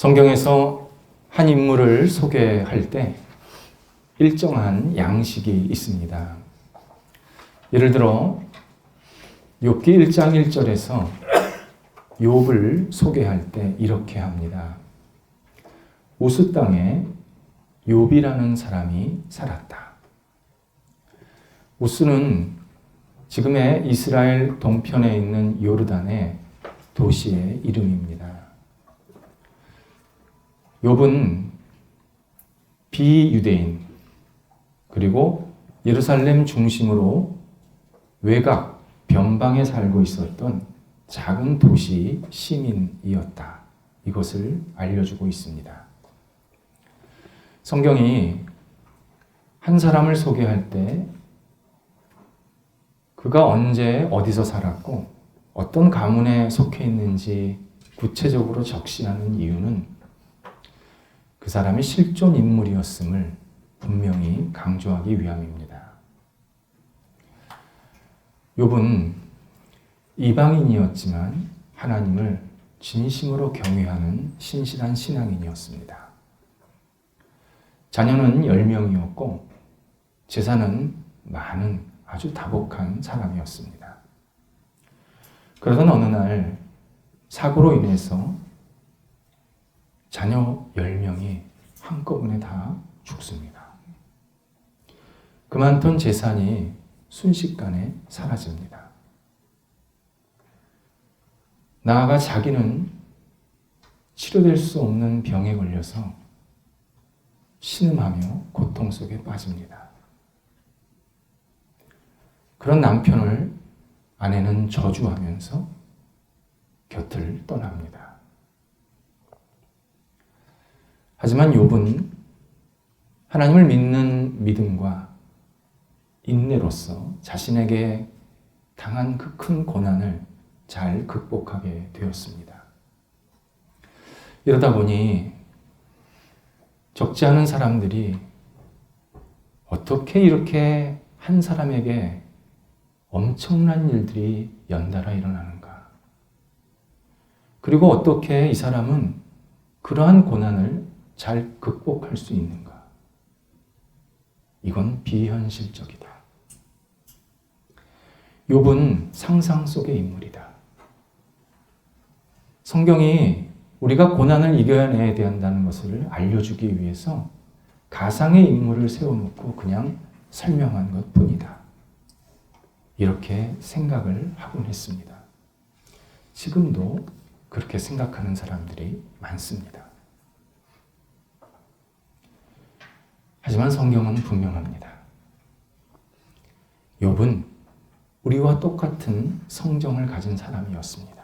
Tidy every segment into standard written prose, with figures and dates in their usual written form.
성경에서 한 인물을 소개할 때 일정한 양식이 있습니다. 예를 들어 욥기 1장 1절에서 욥을 소개할 때 이렇게 합니다. 우스 땅에 욥이라는 사람이 살았다. 우스는 지금의 이스라엘 동편에 있는 요르단의 도시의 이름입니다. 욥은 비유대인 그리고 예루살렘 중심으로 외곽 변방에 살고 있었던 작은 도시 시민이었다. 이것을 알려주고 있습니다. 성경이 한 사람을 소개할 때 그가 언제 어디서 살았고 어떤 가문에 속해 있는지 구체적으로 적시하는 이유는 그 사람이 실존 인물이었음을 분명히 강조하기 위함입니다. 욥은 이방인이었지만 하나님을 진심으로 경외하는 신실한 신앙인이었습니다. 자녀는 10명이었고 재산은 많은 아주 다복한 사람이었습니다. 그러던 어느 날 사고로 인해서 자녀 10명이 한꺼번에 다 죽습니다. 그 많던 재산이 순식간에 사라집니다. 나아가 자기는 치료될 수 없는 병에 걸려서 신음하며 고통 속에 빠집니다. 그런 남편을 아내는 저주하면서 곁을 떠납니다. 하지만 욥은 하나님을 믿는 믿음과 인내로서 자신에게 당한 그 큰 고난을 잘 극복하게 되었습니다. 이러다 보니 적지 않은 사람들이 어떻게 이렇게 한 사람에게 엄청난 일들이 연달아 일어나는가? 그리고 어떻게 이 사람은 그러한 고난을 잘 극복할 수 있는가? 이건 비현실적이다. 욥은 상상 속의 인물이다. 성경이 우리가 고난을 이겨내야 된다는 것을 알려주기 위해서 가상의 인물을 세워놓고 그냥 설명한 것뿐이다. 이렇게 생각을 하곤 했습니다. 지금도 그렇게 생각하는 사람들이 많습니다. 하지만 성경은 분명합니다. 욥은 우리와 똑같은 성정을 가진 사람이었습니다.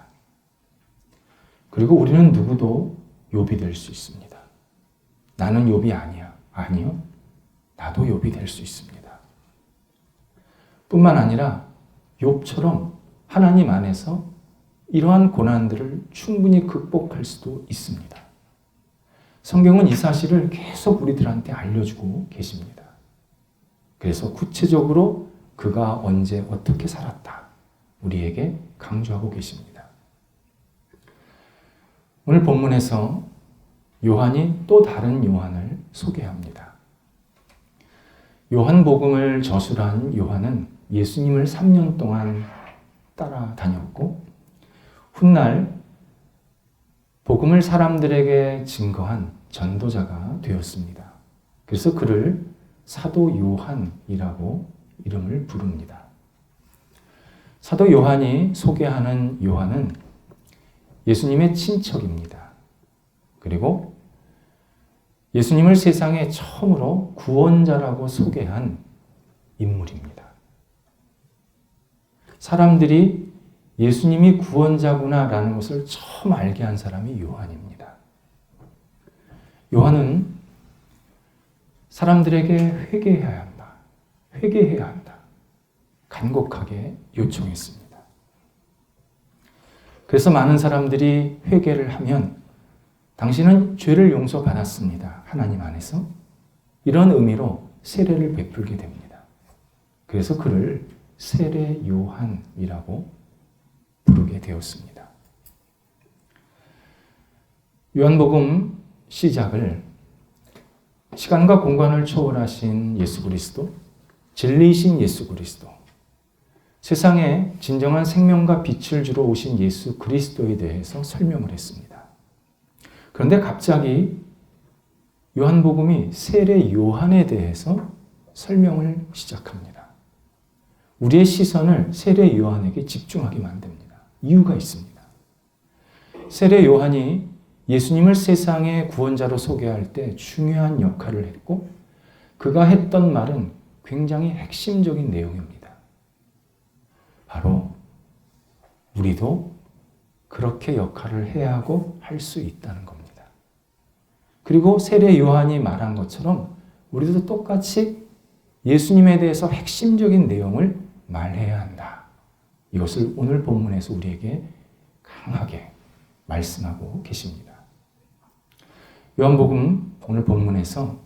그리고 우리는 누구도 욥이 될 수 있습니다. 나는 욥이 아니야. 아니요. 나도 욥이 될 수 있습니다. 뿐만 아니라 욥처럼 하나님 안에서 이러한 고난들을 충분히 극복할 수도 있습니다. 성경은 이 사실을 계속 우리들한테 알려주고 계십니다. 그래서 구체적으로 그가 언제 어떻게 살았다. 우리에게 강조하고 계십니다. 오늘 본문에서 요한이 또 다른 요한을 소개합니다. 요한복음을 저술한 요한은 예수님을 3년 동안 따라다녔고 훗날 복음을 사람들에게 증거한 전도자가 되었습니다. 그래서 그를 사도 요한이라고 이름을 부릅니다. 사도 요한이 소개하는 요한은 예수님의 친척입니다. 그리고 예수님을 세상에 처음으로 구원자라고 소개한 인물입니다. 사람들이 예수님이 구원자구나라는 것을 처음 알게 한 사람이 요한입니다. 요한은 사람들에게 회개해야 한다. 회개해야 한다. 간곡하게 요청했습니다. 그래서 많은 사람들이 회개를 하면 당신은 죄를 용서받았습니다. 하나님 안에서. 이런 의미로 세례를 베풀게 됩니다. 그래서 그를 세례 요한이라고 부르게 되었습니다. 요한복음 시작을 시간과 공간을 초월하신 예수 그리스도, 진리이신 예수 그리스도, 세상에 진정한 생명과 빛을 주러 오신 예수 그리스도에 대해서 설명을 했습니다. 그런데 갑자기 요한복음이 세례 요한에 대해서 설명을 시작합니다. 우리의 시선을 세례 요한에게 집중하게 만듭니다. 이유가 있습니다. 세례 요한이 예수님을 세상의 구원자로 소개할 때 중요한 역할을 했고 그가 했던 말은 굉장히 핵심적인 내용입니다. 바로 우리도 그렇게 역할을 해야 하고 할 수 있다는 겁니다. 그리고 세례 요한이 말한 것처럼 우리도 똑같이 예수님에 대해서 핵심적인 내용을 말해야 한다. 이것을 오늘 본문에서 우리에게 강하게 말씀하고 계십니다. 요한복음 오늘 본문에서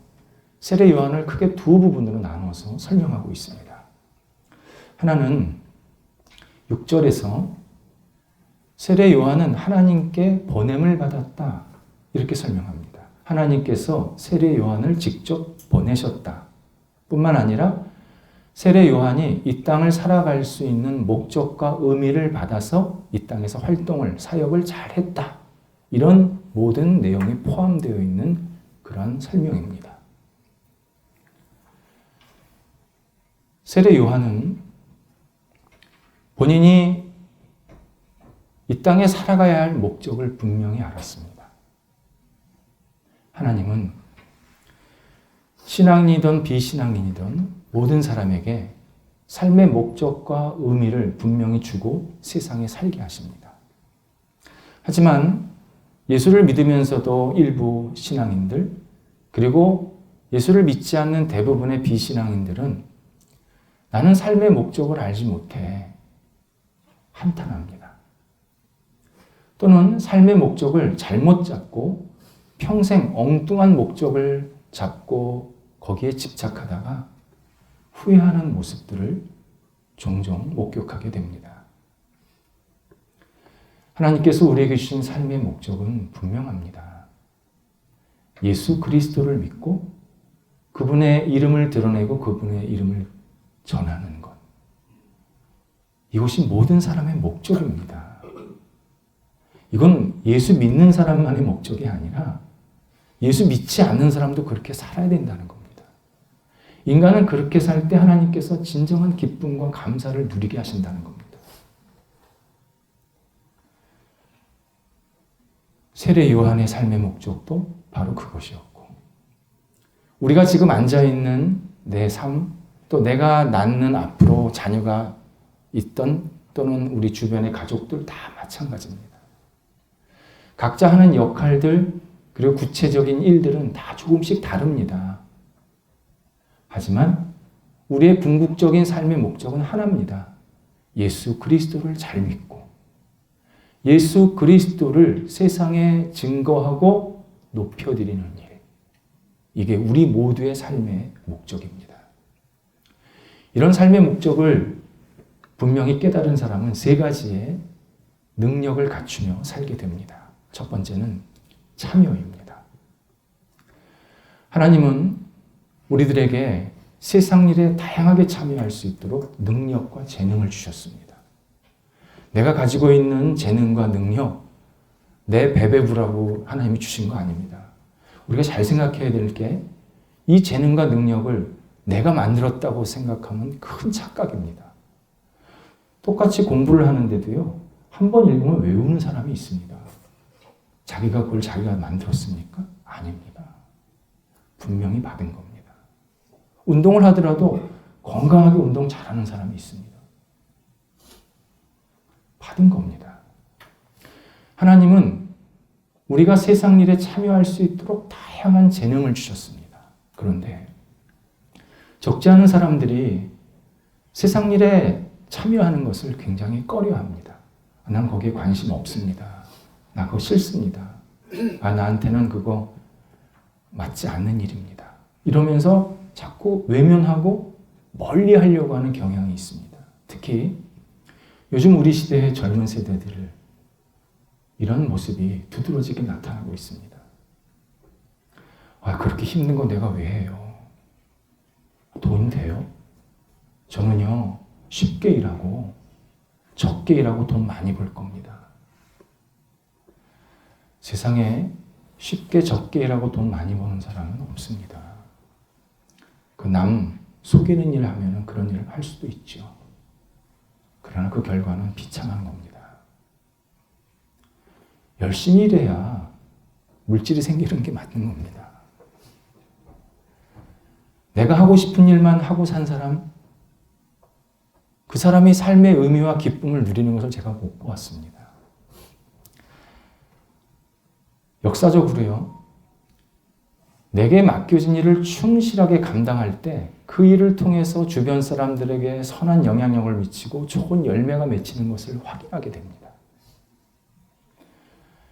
세례 요한을 크게 두 부분으로 나눠서 설명하고 있습니다. 하나는 6절에서 세례 요한은 하나님께 보냄을 받았다. 이렇게 설명합니다. 하나님께서 세례 요한을 직접 보내셨다. 뿐만 아니라 세례 요한이 이 땅을 살아갈 수 있는 목적과 의미를 받아서 이 땅에서 활동을, 사역을 잘했다. 이런 모든 내용이 포함되어 있는 그런 설명입니다. 세례 요한은 본인이 이 땅에 살아가야 할 목적을 분명히 알았습니다. 하나님은 신앙인이든 비신앙인이든 모든 사람에게 삶의 목적과 의미를 분명히 주고 세상에 살게 하십니다. 하지만 예수를 믿으면서도 일부 신앙인들, 그리고 예수를 믿지 않는 대부분의 비신앙인들은 나는 삶의 목적을 알지 못해 한탄합니다. 또는 삶의 목적을 잘못 잡고 평생 엉뚱한 목적을 잡고 거기에 집착하다가 후회하는 모습들을 종종 목격하게 됩니다. 하나님께서 우리에게 주신 삶의 목적은 분명합니다. 예수 그리스도를 믿고 그분의 이름을 드러내고 그분의 이름을 전하는 것. 이것이 모든 사람의 목적입니다. 이건 예수 믿는 사람만의 목적이 아니라 예수 믿지 않는 사람도 그렇게 살아야 된다는 겁니다. 인간은 그렇게 살 때 하나님께서 진정한 기쁨과 감사를 누리게 하신다는 겁니다. 세례 요한의 삶의 목적도 바로 그것이었고, 우리가 지금 앉아있는 내 삶, 또 내가 낳는 앞으로 자녀가 있던 또는 우리 주변의 가족들 다 마찬가지입니다. 각자 하는 역할들 그리고 구체적인 일들은 다 조금씩 다릅니다. 하지만 우리의 궁극적인 삶의 목적은 하나입니다. 예수 그리스도를 잘 믿고 예수 그리스도를 세상에 증거하고 높여드리는 일. 이게 우리 모두의 삶의 목적입니다. 이런 삶의 목적을 분명히 깨달은 사람은 세 가지의 능력을 갖추며 살게 됩니다. 첫 번째는 참여입니다. 하나님은 우리들에게 세상 일에 다양하게 참여할 수 있도록 능력과 재능을 주셨습니다. 내가 가지고 있는 재능과 능력, 내 배배부라고 하나님이 주신 거 아닙니다. 우리가 잘 생각해야 될 게 이 재능과 능력을 내가 만들었다고 생각하면 큰 착각입니다. 똑같이 공부를 하는데도요, 한 번 읽으면 외우는 사람이 있습니다. 자기가 그걸 자기가 만들었습니까? 아닙니다. 분명히 받은 겁니다. 운동을 하더라도 건강하게 운동 잘하는 사람이 있습니다. 받은 겁니다. 하나님은 우리가 세상 일에 참여할 수 있도록 다양한 재능을 주셨습니다. 그런데 적지 않은 사람들이 세상 일에 참여하는 것을 굉장히 꺼려합니다. 난 거기에 관심 없습니다. 나 그거 싫습니다. 나한테는 그거 맞지 않는 일입니다. 이러면서 자꾸 외면하고 멀리 하려고 하는 경향이 있습니다. 특히 요즘 우리 시대의 젊은 세대들을 이런 모습이 두드러지게 나타나고 있습니다. 그렇게 힘든 거 내가 왜 해요? 돈 돼요? 저는요, 쉽게 일하고 적게 일하고 돈 많이 벌 겁니다. 세상에 쉽게 적게 일하고 돈 많이 버는 사람은 없습니다. 그 남 속이는 일을 하면 그런 일을 할 수도 있죠. 그러나 그 결과는 비참한 겁니다. 열심히 일해야 물질이 생기는 게 맞는 겁니다. 내가 하고 싶은 일만 하고 산 사람, 그 사람이 삶의 의미와 기쁨을 누리는 것을 제가 못 보았습니다. 역사적으로요, 내게 맡겨진 일을 충실하게 감당할 때 그 일을 통해서 주변 사람들에게 선한 영향력을 미치고 좋은 열매가 맺히는 것을 확인하게 됩니다.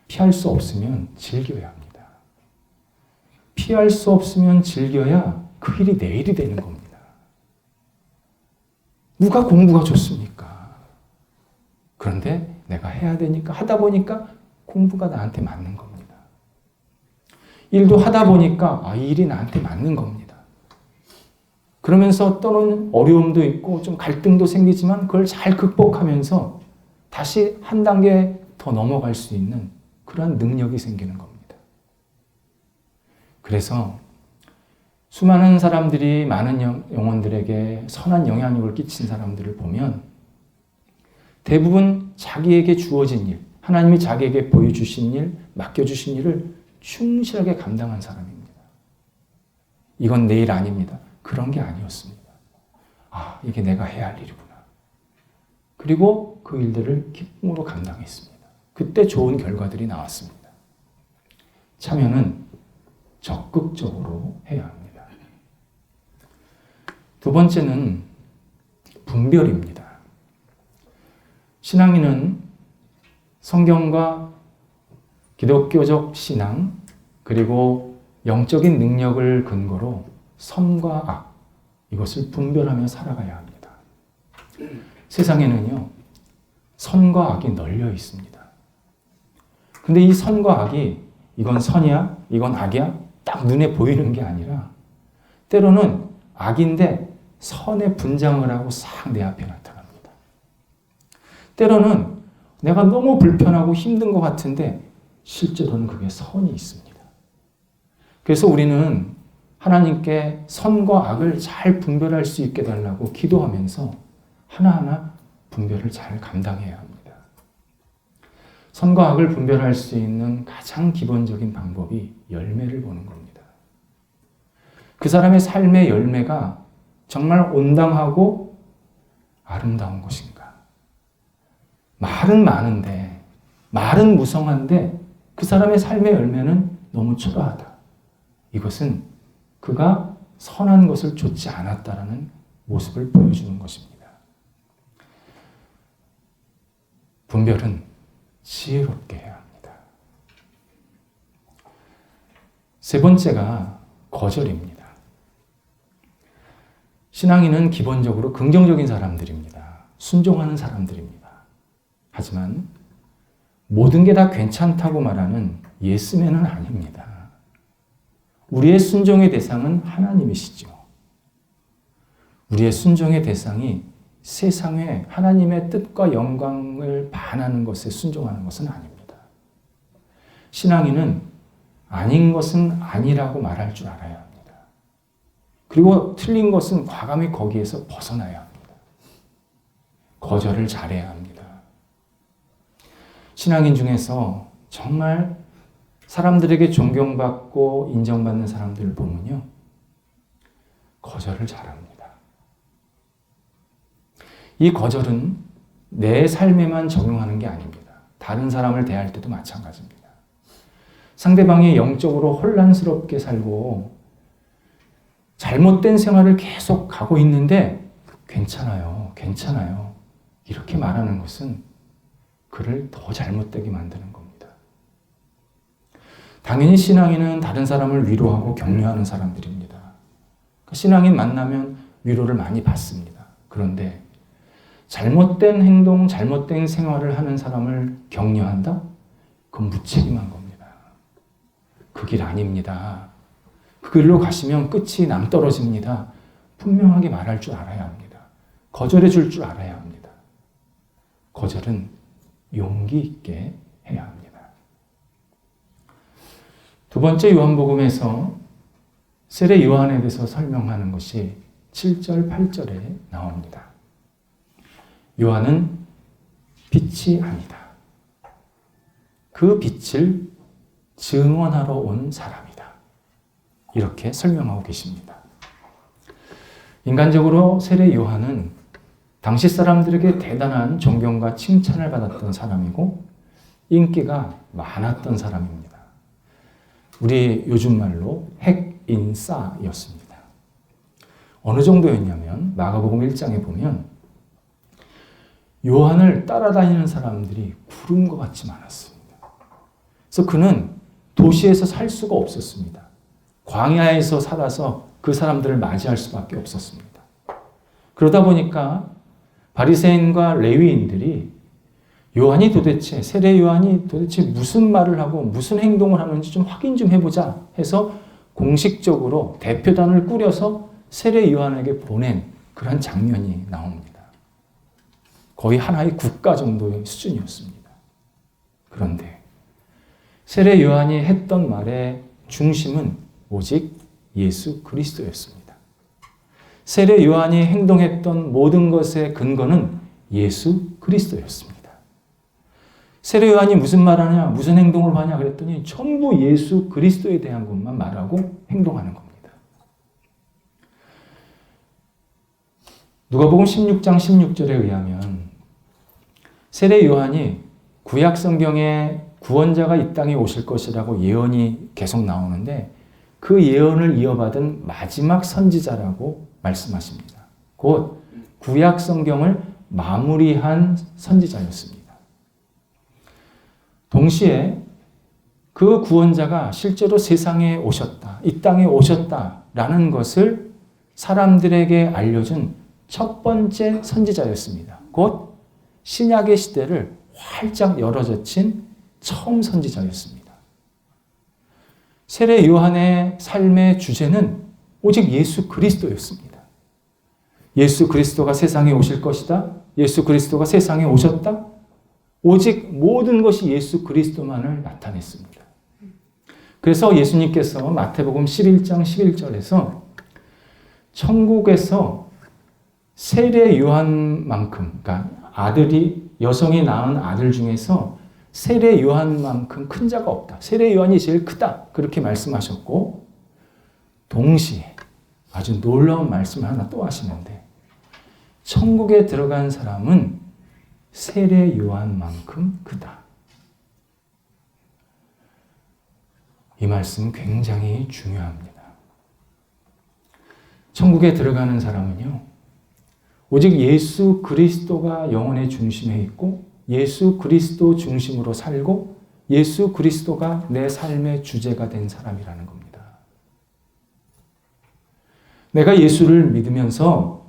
피할 수 없으면 즐겨야 합니다. 피할 수 없으면 즐겨야 그 일이 내 일이 되는 겁니다. 누가 공부가 좋습니까? 그런데 내가 해야 되니까 하다 보니까 공부가 나한테 맞는 겁니다. 일도 하다 보니까 이 일이 나한테 맞는 겁니다. 그러면서 또는 어려움도 있고 좀 갈등도 생기지만 그걸 잘 극복하면서 다시 한 단계 더 넘어갈 수 있는 그러한 능력이 생기는 겁니다. 그래서 수많은 사람들이 많은 영혼들에게 선한 영향력을 끼친 사람들을 보면 대부분 자기에게 주어진 일, 하나님이 자기에게 보여주신 일, 맡겨주신 일을 충실하게 감당한 사람입니다. 이건 내 일 아닙니다. 그런 게 아니었습니다. 이게 내가 해야 할 일이구나. 그리고 그 일들을 기쁨으로 감당했습니다. 그때 좋은 결과들이 나왔습니다. 참여는 적극적으로 해야 합니다. 두 번째는 분별입니다. 신앙인은 성경과 기독교적 신앙 그리고 영적인 능력을 근거로 선과 악, 이것을 분별하며 살아가야 합니다. 세상에는요, 선과 악이 널려 있습니다. 근데 이 선과 악이 이건 선이야? 이건 악이야? 딱 눈에 보이는 게 아니라 때로는 악인데 선의 분장을 하고 싹 내 앞에 나타납니다. 때로는 내가 너무 불편하고 힘든 것 같은데 실제로는 그게 선이 있습니다. 그래서 우리는 하나님께 선과 악을 잘 분별할 수 있게 달라고 기도하면서 하나하나 분별을 잘 감당해야 합니다. 선과 악을 분별할 수 있는 가장 기본적인 방법이 열매를 보는 겁니다. 그 사람의 삶의 열매가 정말 온당하고 아름다운 것인가? 말은 많은데, 말은 무성한데 그 사람의 삶의 열매는 너무 초라하다. 이것은 그가 선한 것을 좇지 않았다라는 모습을 보여주는 것입니다. 분별은 지혜롭게 해야 합니다. 세 번째가 거절입니다. 신앙인은 기본적으로 긍정적인 사람들입니다. 순종하는 사람들입니다. 하지만 모든 게 다 괜찮다고 말하는 예스맨은 아닙니다. 우리의 순종의 대상은 하나님이시죠. 우리의 순종의 대상이 세상에 하나님의 뜻과 영광을 반하는 것에 순종하는 것은 아닙니다. 신앙인은 아닌 것은 아니라고 말할 줄 알아야 합니다. 그리고 틀린 것은 과감히 거기에서 벗어나야 합니다. 거절을 잘해야 합니다. 신앙인 중에서 정말 사람들에게 존경받고 인정받는 사람들을 보면요, 거절을 잘합니다. 이 거절은 내 삶에만 적용하는 게 아닙니다. 다른 사람을 대할 때도 마찬가지입니다. 상대방이 영적으로 혼란스럽게 살고 잘못된 생활을 계속 가고 있는데 괜찮아요, 괜찮아요. 이렇게 말하는 것은 그를 더 잘못되게 만드는 겁니다. 당연히 신앙인은 다른 사람을 위로하고 격려하는 사람들입니다. 신앙인 만나면 위로를 많이 받습니다. 그런데 잘못된 행동, 잘못된 생활을 하는 사람을 격려한다? 그건 무책임한 겁니다. 그 길 아닙니다. 그 길로 가시면 끝이 낭떠러집니다. 분명하게 말할 줄 알아야 합니다. 거절해 줄 줄 알아야 합니다. 거절은 용기 있게 해야 합니다. 두 번째 요한복음에서 세례 요한에 대해서 설명하는 것이 7절, 8절에 나옵니다. 요한은 빛이 아니다. 그 빛을 증언하러 온 사람이다. 이렇게 설명하고 계십니다. 인간적으로 세례 요한은 당시 사람들에게 대단한 존경과 칭찬을 받았던 사람이고 인기가 많았던 사람입니다. 우리 요즘 말로 핵인싸였습니다. 어느 정도였냐면 마가복음 1장에 보면 요한을 따라다니는 사람들이 구름과 같이 많았습니다. 그래서 그는 도시에서 살 수가 없었습니다. 광야에서 살아서 그 사람들을 맞이할 수밖에 없었습니다. 그러다 보니까 바리새인과 레위인들이 요한이 도대체, 세례 요한이 도대체 무슨 말을 하고 무슨 행동을 하는지 좀 확인 좀 해보자 해서 공식적으로 대표단을 꾸려서 세례 요한에게 보낸 그런 장면이 나옵니다. 거의 하나의 국가 정도의 수준이었습니다. 그런데 세례 요한이 했던 말의 중심은 오직 예수 그리스도였습니다. 세례 요한이 행동했던 모든 것의 근거는 예수 그리스도였습니다. 세례 요한이 무슨 말하냐, 무슨 행동을 하냐 그랬더니 전부 예수 그리스도에 대한 것만 말하고 행동하는 겁니다. 누가복음 16장 16절에 의하면 세례 요한이 구약 성경에 구원자가 이 땅에 오실 것이라고 예언이 계속 나오는데 그 예언을 이어받은 마지막 선지자라고 말씀하십니다. 곧 구약 성경을 마무리한 선지자였습니다. 동시에 그 구원자가 실제로 세상에 오셨다, 이 땅에 오셨다라는 것을 사람들에게 알려준 첫 번째 선지자였습니다. 곧 신약의 시대를 활짝 열어젖힌 처음 선지자였습니다. 세례 요한의 삶의 주제는 오직 예수 그리스도였습니다. 예수 그리스도가 세상에 오실 것이다. 예수 그리스도가 세상에 오셨다. 오직 모든 것이 예수 그리스도만을 나타냈습니다. 그래서 예수님께서 마태복음 11장 11절에서 천국에서 세례 요한만큼, 그러니까 여성이 낳은 아들 중에서 세례 요한만큼 큰 자가 없다. 세례 요한이 제일 크다. 그렇게 말씀하셨고, 동시에 아주 놀라운 말씀을 하나 또 하시는데, 천국에 들어간 사람은 세례 요한만큼 크다. 이 말씀 굉장히 중요합니다. 천국에 들어가는 사람은요, 오직 예수 그리스도가 영혼의 중심에 있고 예수 그리스도 중심으로 살고 예수 그리스도가 내 삶의 주제가 된 사람이라는 겁니다. 내가 예수를 믿으면서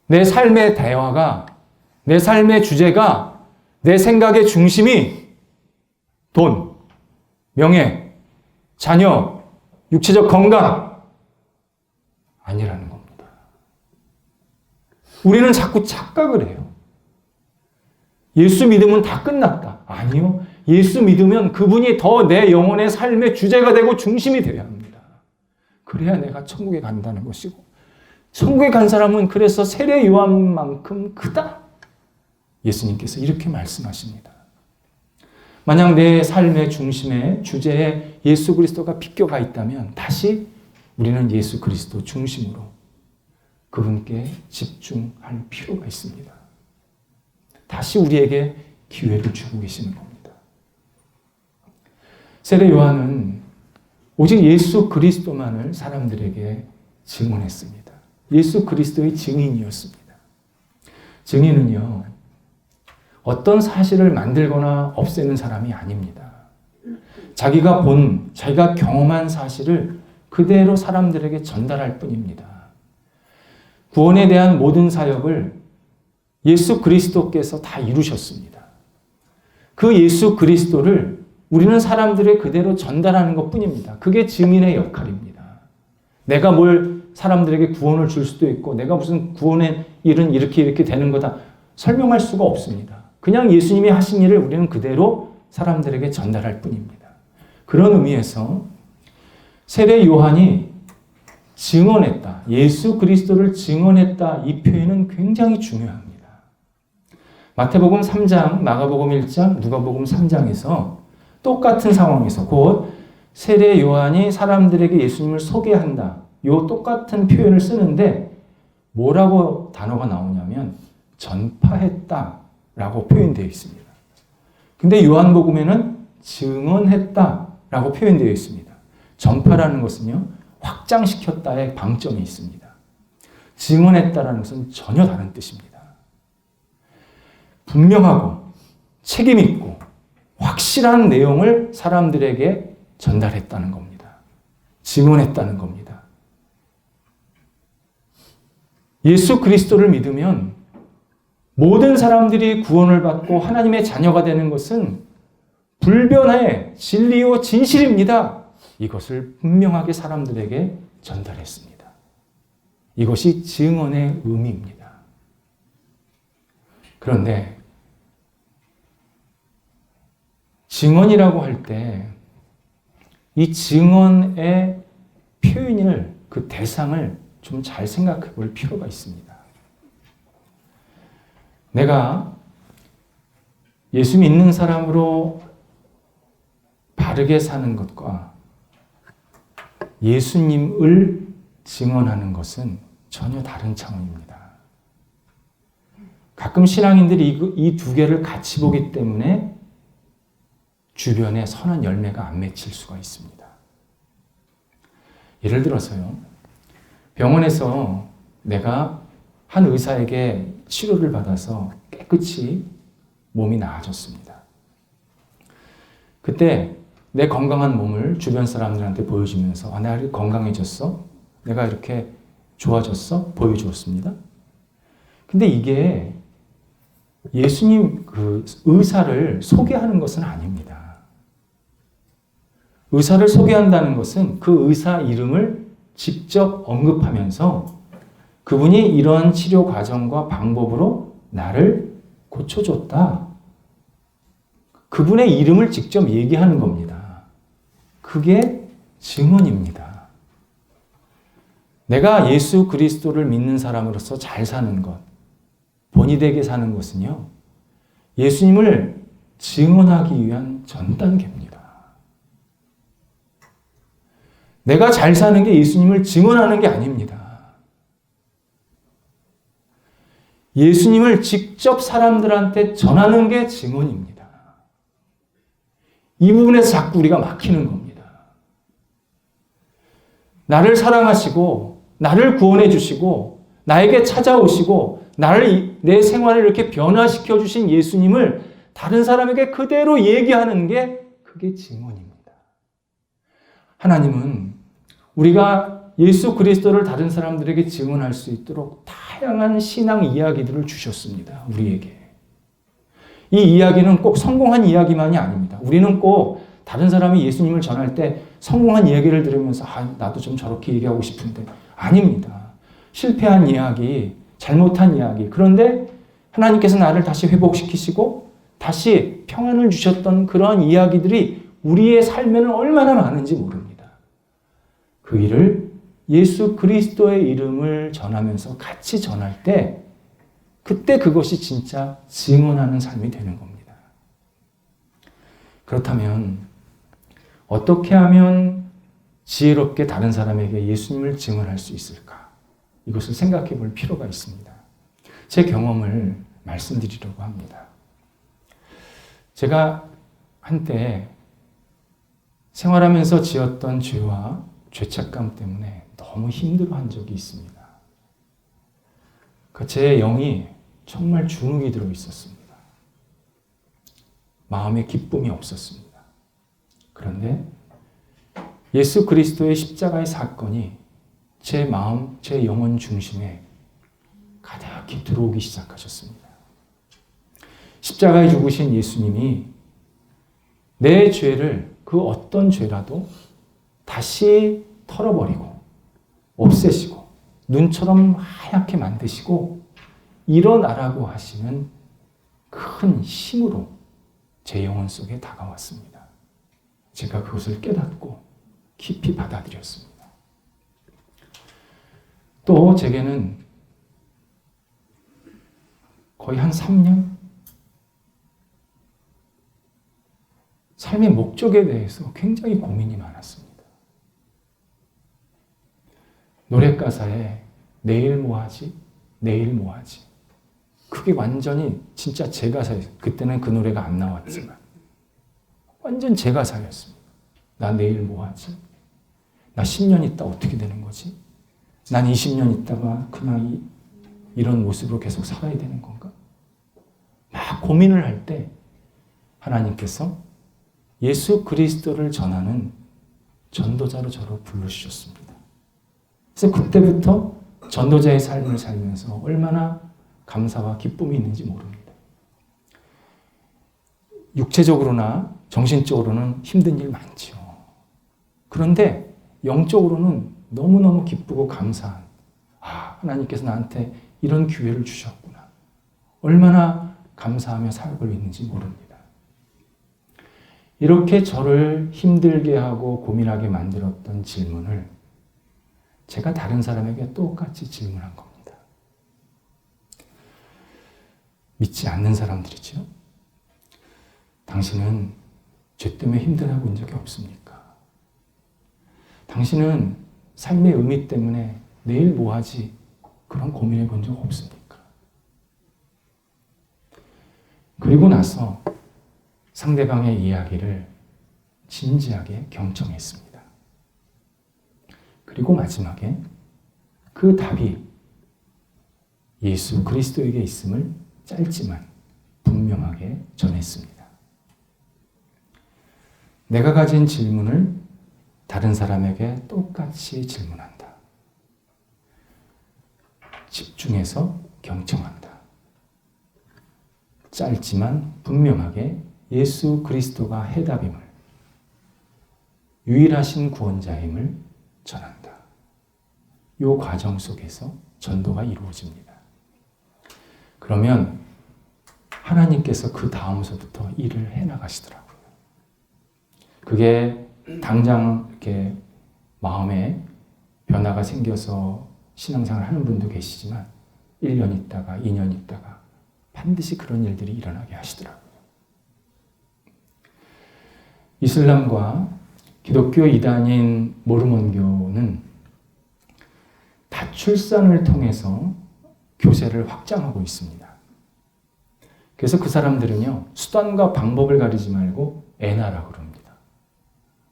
내 삶의 대화가, 내 삶의 주제가, 내 생각의 중심이 돈, 명예, 자녀, 육체적 건강 아니라는 겁니다. 우리는 자꾸 착각을 해요. 예수 믿으면 다 끝났다. 아니요. 예수 믿으면 그분이 더 내 영혼의 삶의 주제가 되고 중심이 되어야 합니다. 그래야 내가 천국에 간다는 것이고, 천국에 간 사람은 그래서 세례 요한만큼 크다. 예수님께서 이렇게 말씀하십니다. 만약 내 삶의 중심에, 주제에 예수 그리스도가 비껴가 있다면 다시 우리는 예수 그리스도 중심으로 그분께 집중할 필요가 있습니다. 다시 우리에게 기회를 주고 계시는 겁니다. 세례 요한은 오직 예수 그리스도만을 사람들에게 증언했습니다. 예수 그리스도의 증인이었습니다. 증인은요, 어떤 사실을 만들거나 없애는 사람이 아닙니다. 자기가 경험한 사실을 그대로 사람들에게 전달할 뿐입니다. 구원에 대한 모든 사역을 예수 그리스도께서 다 이루셨습니다. 그 예수 그리스도를 우리는 사람들에 그대로 전달하는 것 뿐입니다. 그게 증인의 역할입니다. 내가 뭘 사람들에게 구원을 줄 수도 있고 내가 무슨 구원의 일은 이렇게 되는 거다 설명할 수가 없습니다. 그냥 예수님이 하신 일을 우리는 그대로 사람들에게 전달할 뿐입니다. 그런 의미에서 세례 요한이 증언했다. 예수 그리스도를 증언했다. 이 표현은 굉장히 중요합니다. 마태복음 3장, 마가복음 1장, 누가복음 3장에서 똑같은 상황에서 곧 세례 요한이 사람들에게 예수님을 소개한다. 이 똑같은 표현을 쓰는데 뭐라고 단어가 나오냐면 전파했다라고 표현되어 있습니다. 근데 요한복음에는 증언했다라고 표현되어 있습니다. 전파라는 것은요, 확장시켰다의 방점이 있습니다. 증언했다라는 것은 전혀 다른 뜻입니다. 분명하고 책임있고 확실한 내용을 사람들에게 전달했다는 겁니다. 증언했다는 겁니다. 예수 그리스도를 믿으면 모든 사람들이 구원을 받고 하나님의 자녀가 되는 것은 불변의 진리요 진실입니다. 이것을 분명하게 사람들에게 전달했습니다. 이것이 증언의 의미입니다. 그런데 증언이라고 할 때 이 증언의 표현을, 그 대상을 좀 잘 생각해 볼 필요가 있습니다. 내가 예수 믿는 사람으로 바르게 사는 것과 예수님을 증언하는 것은 전혀 다른 차원입니다. 가끔 신앙인들이 이 두 개를 같이 보기 때문에 주변에 선한 열매가 안 맺힐 수가 있습니다. 예를 들어서요, 병원에서 내가 한 의사에게 치료를 받아서 깨끗이 몸이 나아졌습니다. 그때 내 건강한 몸을 주변 사람들한테 보여주면서 내가 이렇게 건강해졌어? 내가 이렇게 좋아졌어? 보여주었습니다. 근데 이게 예수님 그 의사를 소개하는 것은 아닙니다. 의사를 소개한다는 것은 그 의사 이름을 직접 언급하면서 그분이 이런 치료 과정과 방법으로 나를 고쳐줬다. 그분의 이름을 직접 얘기하는 겁니다. 그게 증언입니다. 내가 예수 그리스도를 믿는 사람으로서 잘 사는 것, 본이 되게 사는 것은요, 예수님을 증언하기 위한 전 단계입니다. 내가 잘 사는 게 예수님을 증언하는 게 아닙니다. 예수님을 직접 사람들한테 전하는 게 증언입니다. 이 부분에서 자꾸 우리가 막히는 겁니다. 나를 사랑하시고, 나를 구원해 주시고, 나에게 찾아오시고, 내 생활을 이렇게 변화시켜 주신 예수님을 다른 사람에게 그대로 얘기하는 게 그게 증언입니다. 하나님은 우리가 예수 그리스도를 다른 사람들에게 증언할 수 있도록 다양한 신앙 이야기들을 주셨습니다. 우리에게. 이 이야기는 꼭 성공한 이야기만이 아닙니다. 우리는 꼭 다른 사람이 예수님을 전할 때 성공한 이야기를 들으면서 나도 좀 저렇게 얘기하고 싶은데 아닙니다. 실패한 이야기, 잘못한 이야기. 그런데 하나님께서 나를 다시 회복시키시고 다시 평안을 주셨던 그런 이야기들이 우리의 삶에는 얼마나 많은지 모릅니다. 그 일을 예수 그리스도의 이름을 전하면서 같이 전할 때 그때 그것이 진짜 증언하는 삶이 되는 겁니다. 그렇다면 어떻게 하면 지혜롭게 다른 사람에게 예수님을 증언할 수 있을까? 이것을 생각해 볼 필요가 있습니다. 제 경험을 말씀드리려고 합니다. 제가 한때 생활하면서 지었던 죄와 죄책감 때문에 너무 힘들어한 적이 있습니다. 제 영이 정말 주눅이 들어 있었습니다. 마음에 기쁨이 없었습니다. 그런데 예수 그리스도의 십자가의 사건이 제 마음, 제 영혼 중심에 가득히 들어오기 시작하셨습니다. 십자가에 죽으신 예수님이 내 죄를 그 어떤 죄라도 다시 털어버리고 없애시고 눈처럼 하얗게 만드시고 일어나라고 하시는 큰 힘으로 제 영혼 속에 다가왔습니다. 제가 그것을 깨닫고 깊이 받아들였습니다. 또 제게는 거의 한 3년? 삶의 목적에 대해서 굉장히 고민이 많았습니다. 노래 가사에 내일 뭐 하지? 내일 뭐 하지? 그게 완전히 진짜 제 가사였어요. 그때는 그 노래가 안 나왔지만 완전 제 가사였습니다. 나 내일 뭐 하지? 나 10년 있다 어떻게 되는 거지? 난 20년 있다가 그냥 이런 모습으로 계속 살아야 되는 건가? 막 고민을 할 때 하나님께서 예수 그리스도를 전하는 전도자로 저를 부르셨습니다. 그래서 그때부터 전도자의 삶을 살면서 얼마나 감사와 기쁨이 있는지 모릅니다. 육체적으로나 정신적으로는 힘든 일 많죠. 그런데 영적으로는 너무너무 기쁘고 감사한, 하나님께서 나한테 이런 기회를 주셨구나. 얼마나 감사하며 살고 있는지 모릅니다. 이렇게 저를 힘들게 하고 고민하게 만들었던 질문을 제가 다른 사람에게 똑같이 질문한 겁니다. 믿지 않는 사람들이죠. 당신은 죄 때문에 힘들어 본 적이 없습니까? 당신은 삶의 의미 때문에 내일 뭐 하지? 그런 고민해 본 적 없습니까? 그리고 나서 상대방의 이야기를 진지하게 경청했습니다. 그리고 마지막에 그 답이 예수 그리스도에게 있음을 짧지만 분명하게 전했습니다. 내가 가진 질문을 다른 사람에게 똑같이 질문한다. 집중해서 경청한다. 짧지만 분명하게 예수 그리스도가 해답임을, 유일하신 구원자임을 전한다. 이 과정 속에서 전도가 이루어집니다. 그러면 하나님께서 그 다음서부터 일을 해나가시더라고요. 그게 당장 이렇게 마음에 변화가 생겨서 신앙생활 하는 분도 계시지만 1년 있다가 2년 있다가 반드시 그런 일들이 일어나게 하시더라고요. 이슬람과 기독교 이단인 모르몬교는 다출산을 통해서 교세를 확장하고 있습니다. 그래서 그 사람들은요, 수단과 방법을 가리지 말고 애 낳으라고 그럽니다.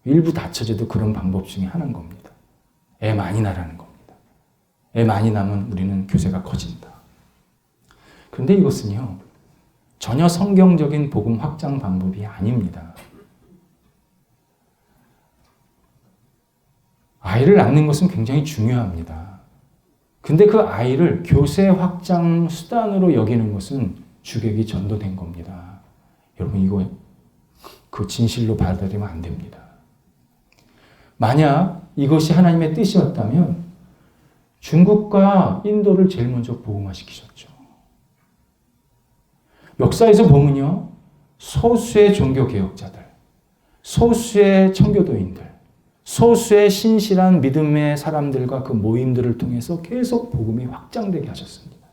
일부 다처제도 그런 방법 중에 하나인 겁니다. 애 많이 낳으라는 겁니다. 애 많이 낳으면 우리는 교세가 커진다. 그런데 이것은요, 전혀 성경적인 복음 확장 방법이 아닙니다. 아이를 낳는 것은 굉장히 중요합니다. 근데 그 아이를 교세 확장 수단으로 여기는 것은 주객이 전도된 겁니다. 여러분 이거 그 진실로 받아들이면 안 됩니다. 만약 이것이 하나님의 뜻이었다면 중국과 인도를 제일 먼저 복음화시키셨죠. 역사에서 보면요, 소수의 종교개혁자들, 소수의 청교도인들, 소수의 신실한 믿음의 사람들과 그 모임들을 통해서 계속 복음이 확장되게 하셨습니다.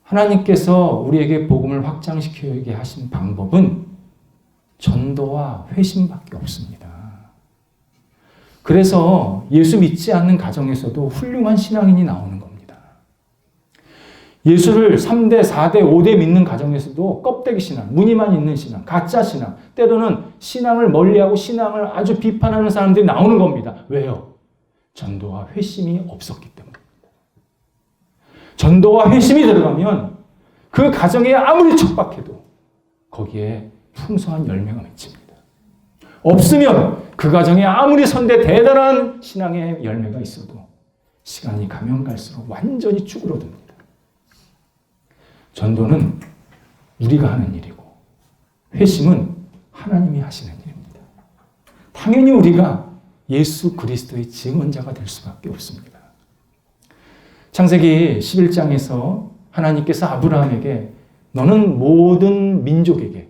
하나님께서 우리에게 복음을 확장시키게 하신 방법은 전도와 회심밖에 없습니다. 그래서 예수 믿지 않는 가정에서도 훌륭한 신앙인이 나오는 겁니다. 예수를 3대, 4대, 5대 믿는 가정에서도 껍데기 신앙, 무늬만 있는 신앙, 가짜 신앙, 때로는 신앙을 멀리하고 신앙을 아주 비판하는 사람들이 나오는 겁니다. 왜요? 전도와 회심이 없었기 때문입니다. 전도와 회심이 들어가면 그 가정에 아무리 척박해도 거기에 풍성한 열매가 맺힙니다. 없으면 그 가정에 아무리 선대 대단한 신앙의 열매가 있어도 시간이 가면 갈수록 완전히 쭈그러듭니다. 전도는 우리가 하는 일이고 회심은 하나님이 하시는 일입니다. 당연히 우리가 예수 그리스도의 증언자가 될 수밖에 없습니다. 창세기 11장에서 하나님께서 아브라함에게 너는 모든 민족에게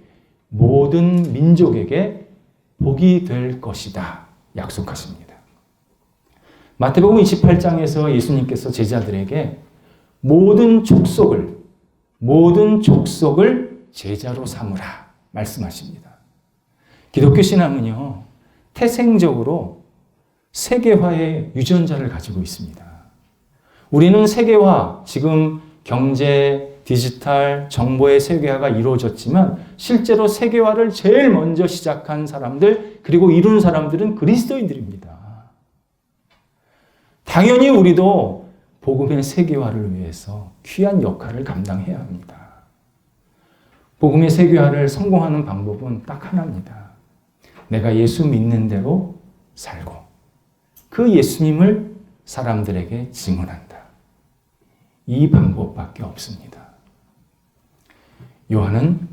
복이 될 것이다 약속하십니다. 마태복음 28장에서 예수님께서 제자들에게 모든 족속을 제자로 삼으라 말씀하십니다. 기독교 신앙은요, 태생적으로 세계화의 유전자를 가지고 있습니다. 우리는 세계화, 지금 경제, 디지털, 정보의 세계화가 이루어졌지만 실제로 세계화를 제일 먼저 시작한 사람들, 그리고 이룬 사람들은 그리스도인들입니다. 당연히 우리도 복음의 세계화를 위해서 귀한 역할을 감당해야 합니다. 복음의 세계화를 성공하는 방법은 딱 하나입니다. 내가 예수 믿는 대로 살고 그 예수님을 사람들에게 증언한다. 이 방법밖에 없습니다. 요한은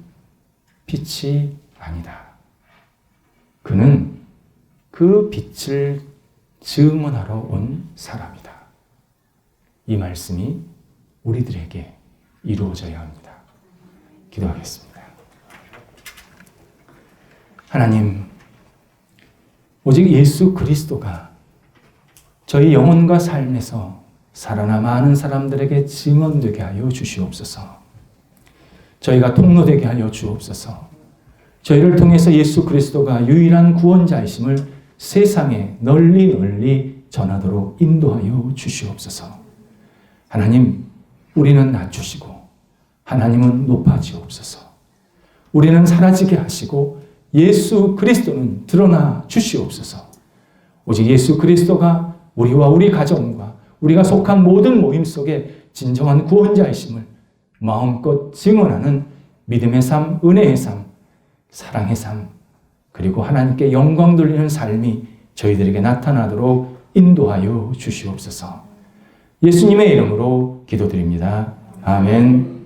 빛이 아니다. 그는 그 빛을 증언하러 온 사람이다. 이 말씀이 우리들에게 이루어져야 합니다. 기도하겠습니다. 하나님, 오직 예수 그리스도가 저희 영혼과 삶에서 살아나 많은 사람들에게 증언되게 하여 주시옵소서. 저희가 통로되게 하여 주옵소서. 저희를 통해서 예수 그리스도가 유일한 구원자이심을 세상에 널리 전하도록 인도하여 주시옵소서. 하나님, 우리는 낮추시고 하나님은 높아지옵소서. 우리는 사라지게 하시고 예수 그리스도는 드러나 주시옵소서. 오직 예수 그리스도가 우리와 우리 가정과 우리가 속한 모든 모임 속에 진정한 구원자이심을 마음껏 증언하는 믿음의 삶, 은혜의 삶, 사랑의 삶, 그리고 하나님께 영광 돌리는 삶이 저희들에게 나타나도록 인도하여 주시옵소서. 예수님의 이름으로 기도드립니다. 아멘.